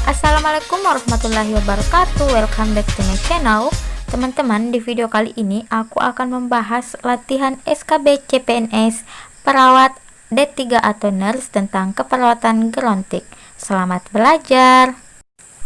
Assalamualaikum warahmatullahi wabarakatuh. Welcome back to my channel. Teman-teman, di video kali ini aku akan membahas latihan SKB CPNS perawat D3 atau nurse tentang keperawatan gerontik. Selamat belajar.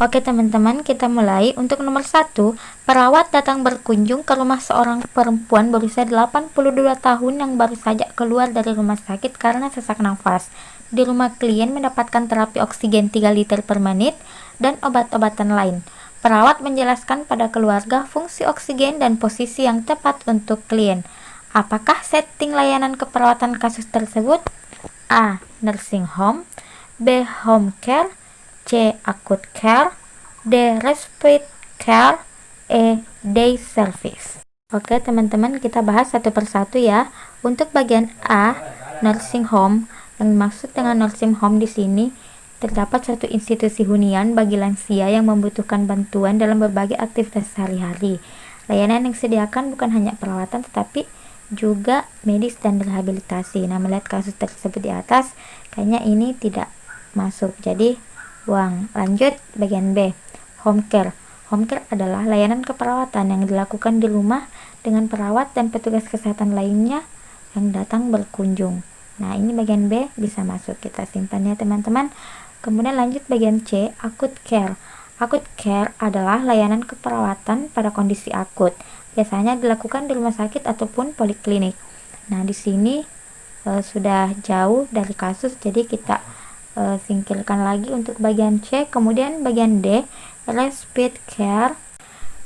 Oke teman-teman, kita mulai. Untuk nomor 1, perawat datang berkunjung ke rumah seorang perempuan berusia 82 tahun yang baru saja keluar dari rumah sakit karena sesak nafas. Di rumah klien mendapatkan terapi oksigen 3 liter per menit dan obat-obatan lain. Perawat menjelaskan pada keluarga fungsi oksigen dan posisi yang tepat untuk klien. Apakah setting layanan keperawatan kasus tersebut? A. Nursing home, B. Home care, C. Acute care, D. Respite care, E. Day service. Oke teman-teman, kita bahas satu persatu ya. Untuk bagian A, nursing home, yang dimaksud dengan nursing home di sini terdapat suatu institusi hunian bagi lansia yang membutuhkan bantuan dalam berbagai aktivitas sehari-hari. Layanan yang disediakan bukan hanya perawatan tetapi juga medis dan rehabilitasi. Nah, melihat kasus tersebut di atas, kayaknya ini tidak masuk. Jadi buang. Lanjut bagian B, home care. Home care adalah layanan keperawatan yang dilakukan di rumah dengan perawat dan petugas kesehatan lainnya yang datang berkunjung. Nah, ini bagian B bisa masuk, kita simpan ya teman-teman. Kemudian lanjut bagian C, acute care. Acute care adalah layanan keperawatan pada kondisi akut. Biasanya dilakukan di rumah sakit ataupun poliklinik. Nah, di sini sudah jauh dari kasus, jadi kita singkirkan lagi untuk bagian C. Kemudian bagian D, respite care.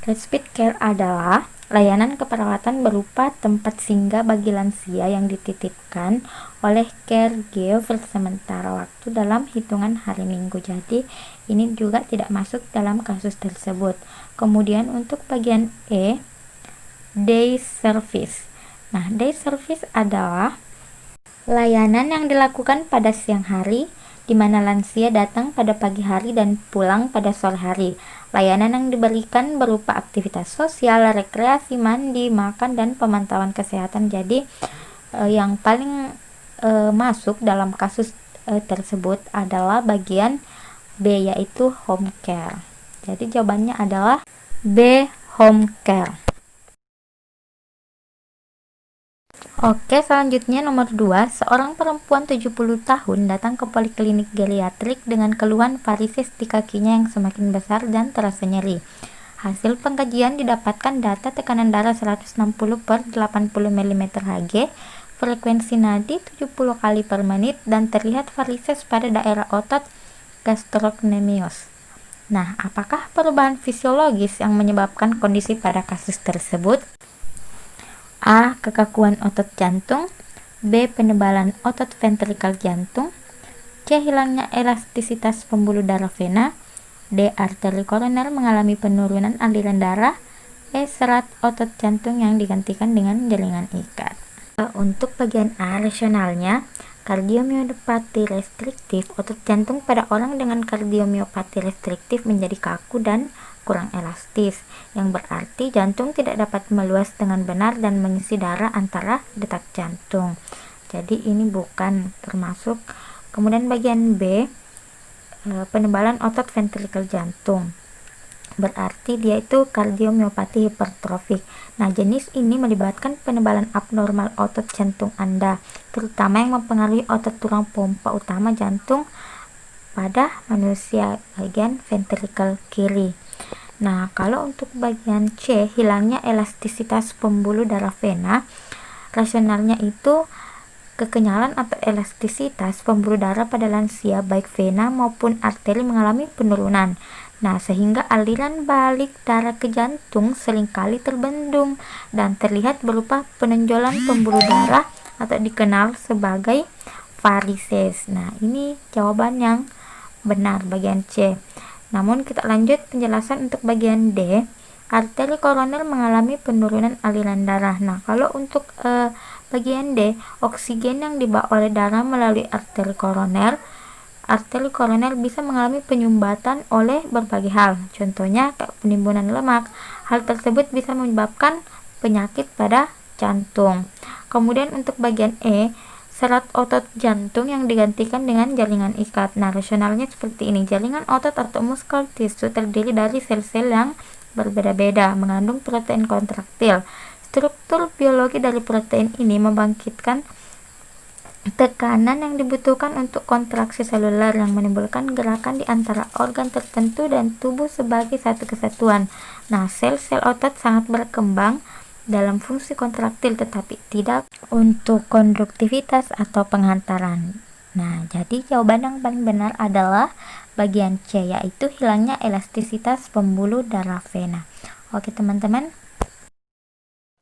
Respite care adalah layanan keperawatan berupa tempat singgah bagi lansia yang dititipkan oleh caregiver sementara waktu dalam hitungan hari minggu. Jadi ini juga tidak masuk dalam kasus tersebut. Kemudian untuk bagian E, day service. Nah, day service adalah layanan yang dilakukan pada siang hari, di mana lansia datang pada pagi hari dan pulang pada sore hari. Layanan yang diberikan berupa aktivitas sosial, rekreasi, mandi, makan, dan pemantauan kesehatan. Jadi yang paling masuk dalam kasus tersebut adalah bagian B, yaitu home care. Jadi jawabannya adalah B, home care. Oke, selanjutnya nomor 2, seorang perempuan 70 tahun datang ke poliklinik geriatrik dengan keluhan varises di kakinya yang semakin besar dan terasa nyeri. Hasil pengkajian didapatkan data tekanan darah 160 per 80 mm Hg, frekuensi nadi 70 kali per menit, dan terlihat varises pada daerah otot gastrocnemius. Nah, apakah perubahan fisiologis yang menyebabkan kondisi pada kasus tersebut? A. Kekakuan otot jantung, B. Penebalan otot ventrikal jantung, C. Hilangnya elastisitas pembuluh darah vena, D. Arteri koroner mengalami penurunan aliran darah, E. Serat otot jantung yang digantikan dengan jaringan ikat. Untuk bagian A, rasionalnya, kardiomiopati restriktif, otot jantung pada orang dengan kardiomiopati restriktif menjadi kaku dan kurang elastis, yang berarti jantung tidak dapat meluas dengan benar dan mengisi darah antara detak jantung. Jadi ini bukan termasuk. Kemudian bagian B, penebalan otot ventrikal jantung, berarti dia itu kardiomiopati hipertrofik. Nah, jenis ini melibatkan penebalan abnormal otot jantung Anda, terutama yang mempengaruhi otot tulang pompa utama jantung pada manusia bagian ventrikal kiri. Nah, kalau untuk bagian C, hilangnya elastisitas pembuluh darah vena, rasionalnya itu kekenyalan atau elastisitas pembuluh darah pada lansia baik vena maupun arteri mengalami penurunan. Nah, sehingga aliran balik darah ke jantung seringkali terbendung dan terlihat berupa penonjolan pembuluh darah atau dikenal sebagai varises. Nah, ini jawaban yang benar bagian C. Namun kita lanjut penjelasan untuk bagian D, arteri koroner mengalami penurunan aliran darah. Nah, kalau untuk bagian D, oksigen yang dibawa oleh darah melalui arteri koroner bisa mengalami penyumbatan oleh berbagai hal, contohnya penimbunan lemak. Hal tersebut bisa menyebabkan penyakit pada jantung. Kemudian untuk bagian E, serat otot jantung yang digantikan dengan jaringan ikat. Nah, rasionalnya seperti ini. Jaringan otot atau muscle tissue terdiri dari sel-sel yang berbeda-beda, mengandung protein kontraktil. Struktur biologi dari protein ini membangkitkan tekanan yang dibutuhkan untuk kontraksi seluler yang menimbulkan gerakan di antara organ tertentu dan tubuh sebagai satu kesatuan. Nah, sel-sel otot sangat berkembang dalam fungsi kontraktil tetapi tidak untuk konduktivitas atau penghantaran. Nah, jadi jawaban yang paling benar adalah bagian C, yaitu hilangnya elastisitas pembuluh darah vena. Oke teman-teman.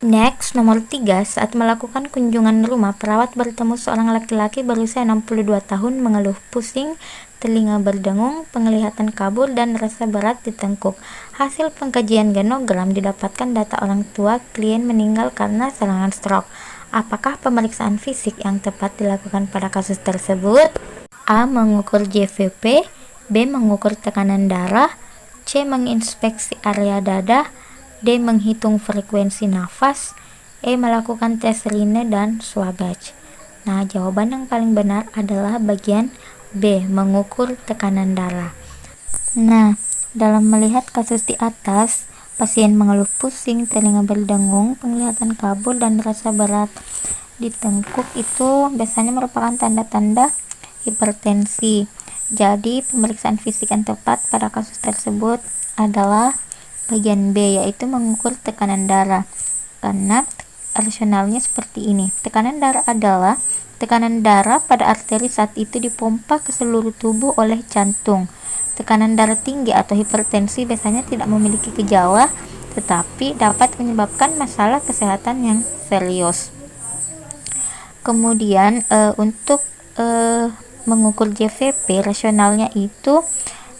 Next, nomor 3, saat melakukan kunjungan rumah, perawat bertemu seorang laki-laki berusia 62 tahun mengeluh pusing, telinga berdengung, penglihatan kabur, dan rasa berat di tengkuk. Hasil pengkajian genogram didapatkan data orang tua klien meninggal karena serangan stroke. Apakah pemeriksaan fisik yang tepat dilakukan pada kasus tersebut? A. Mengukur JVP, B. Mengukur tekanan darah, C. Menginspeksi area dada, D. Menghitung frekuensi nafas, E. Melakukan tes Rine dan Swabatch. Nah, jawaban yang paling benar adalah bagian B. Mengukur tekanan darah. Nah, dalam melihat kasus di atas, pasien mengeluh pusing, telinga berdengung, penglihatan kabur, dan rasa berat di tengkuk itu biasanya merupakan tanda-tanda hipertensi. Jadi, pemeriksaan fisik yang tepat pada kasus tersebut adalah bagian B, yaitu mengukur tekanan darah. Karena rasionalnya seperti ini. Tekanan darah adalah tekanan darah pada arteri saat itu dipompa ke seluruh tubuh oleh jantung. Tekanan darah tinggi atau hipertensi biasanya tidak memiliki gejala, tetapi dapat menyebabkan masalah kesehatan yang serius. Kemudian untuk mengukur JVP, rasionalnya itu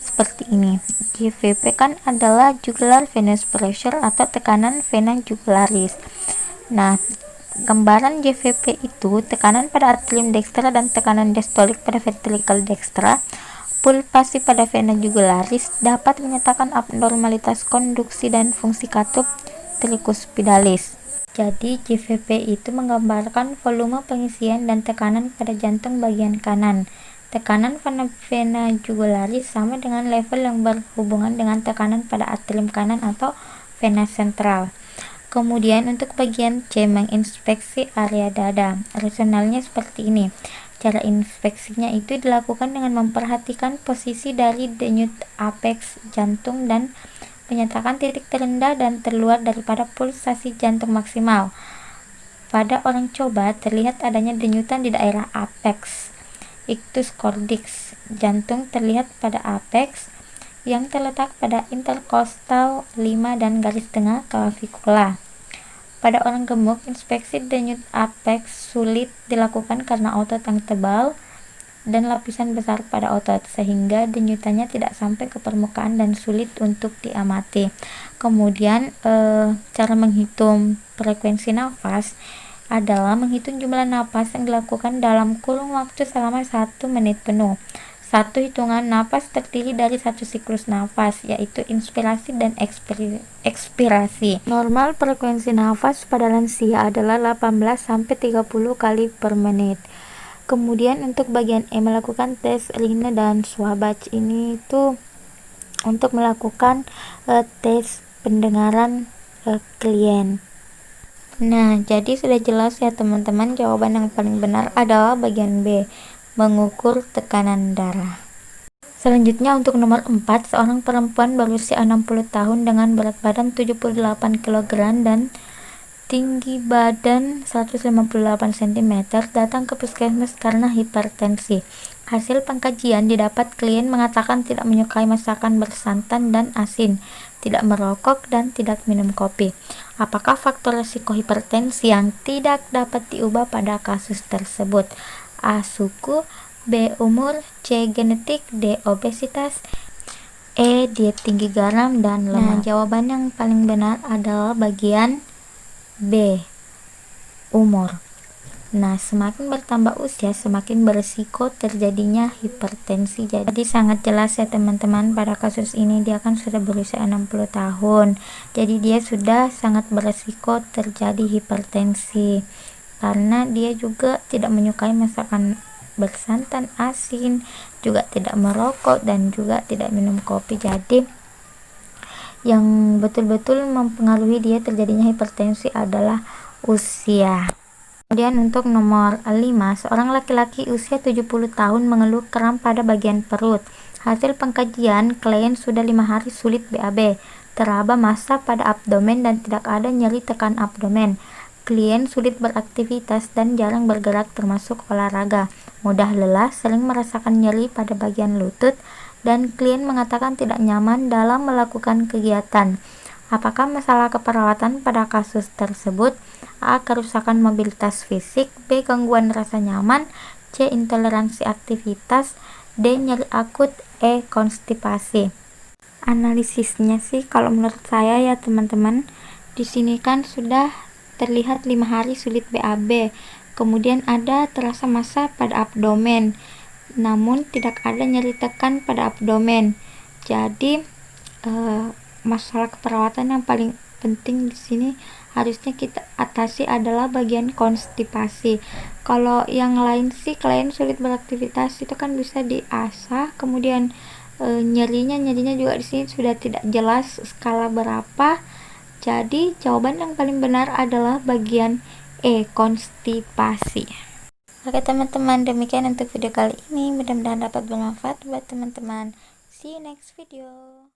seperti ini. JVP kan adalah jugular venous pressure atau tekanan vena jugularis. Nah, gambaran JVP itu tekanan pada atrium dextra dan tekanan diastolik pada ventricle dextra. Pulsasi pada vena jugularis dapat menyatakan abnormalitas konduksi dan fungsi katup tricuspidalis. Jadi JVP itu menggambarkan volume pengisian dan tekanan pada jantung bagian kanan. Tekanan vena jugularis sama dengan level yang berhubungan dengan tekanan pada atrium kanan atau vena sentral. Kemudian untuk bagian C, menginspeksi area dada. Rasionalnya seperti ini. Cara inspeksinya itu dilakukan dengan memperhatikan posisi dari denyut apex jantung dan menyatakan titik terendah dan terluar daripada pulsasi jantung maksimal. Pada orang coba terlihat adanya denyutan di daerah apex ictus cordis. Jantung terlihat pada apex yang terletak pada interkostal 5 dan garis tengah clavicular. Pada orang gemuk, inspeksi denyut apex sulit dilakukan karena otot yang tebal dan lapisan besar pada otot, sehingga denyutannya tidak sampai ke permukaan dan sulit untuk diamati. Kemudian cara menghitung frekuensi nafas adalah menghitung jumlah napas yang dilakukan dalam kurun waktu selama 1 menit penuh. Satu hitungan napas terdiri dari satu siklus nafas, yaitu inspirasi dan ekspirasi. Normal frekuensi nafas pada lansia adalah 18-30 kali per menit. Kemudian untuk bagian E, melakukan tes Rine dan Swabatch. Ini itu untuk melakukan tes pendengaran klien. Nah, jadi sudah jelas ya teman-teman, jawaban yang paling benar adalah bagian B, mengukur tekanan darah. Selanjutnya untuk nomor 4, seorang perempuan berusia 60 tahun dengan berat badan 78 kg dan tinggi badan 158 cm datang ke puskesmas karena hipertensi. Hasil pengkajian didapat klien mengatakan tidak menyukai masakan bersantan dan asin, tidak merokok, dan tidak minum kopi. Apakah faktor risiko hipertensi yang tidak dapat diubah pada kasus tersebut? A. Suku, B. Umur, C. Genetik, D. Obesitas, E. Diet tinggi garam dan lemak. Nah, jawaban yang paling benar adalah bagian B. Umur. Nah, semakin bertambah usia, semakin berisiko terjadinya hipertensi. Jadi sangat jelas ya teman-teman, pada kasus ini dia kan sudah berusia 60 tahun. Jadi dia sudah sangat berisiko terjadi hipertensi. karena dia juga tidak menyukai masakan bersantan, asin, juga tidak merokok dan juga tidak minum kopi. Jadi yang betul-betul mempengaruhi dia terjadinya hipertensi adalah usia. Kemudian untuk nomor 5, seorang laki-laki usia 70 tahun mengeluh kram pada bagian perut. Hasil pengkajian, klien sudah 5 hari sulit BAB, teraba massa pada abdomen dan tidak ada nyeri tekan abdomen. Klien sulit beraktivitas dan jarang bergerak termasuk olahraga, mudah lelah, sering merasakan nyeri pada bagian lutut, dan klien mengatakan tidak nyaman dalam melakukan kegiatan. Apakah masalah keperawatan pada kasus tersebut? A. Kerusakan mobilitas fisik. B. Gangguan rasa nyaman. C. Intoleransi aktivitas. D. Nyeri akut. E. Konstipasi. Analisisnya sih kalau menurut saya ya teman-teman, di sini kan sudah terlihat 5 hari sulit BAB, kemudian ada terasa massa pada abdomen, namun tidak ada nyeri tekan pada abdomen. Jadi masalah keperawatan yang paling penting di sini harusnya kita atasi adalah bagian konstipasi. Kalau yang lain sih klien sulit beraktivitas itu kan bisa diasah, kemudian nyerinya juga di sini sudah tidak jelas skala berapa. Jadi jawaban yang paling benar adalah bagian E, konstipasi. Oke teman-teman, demikian untuk video kali ini, mudah-mudahan dapat bermanfaat buat teman-teman. See you next video.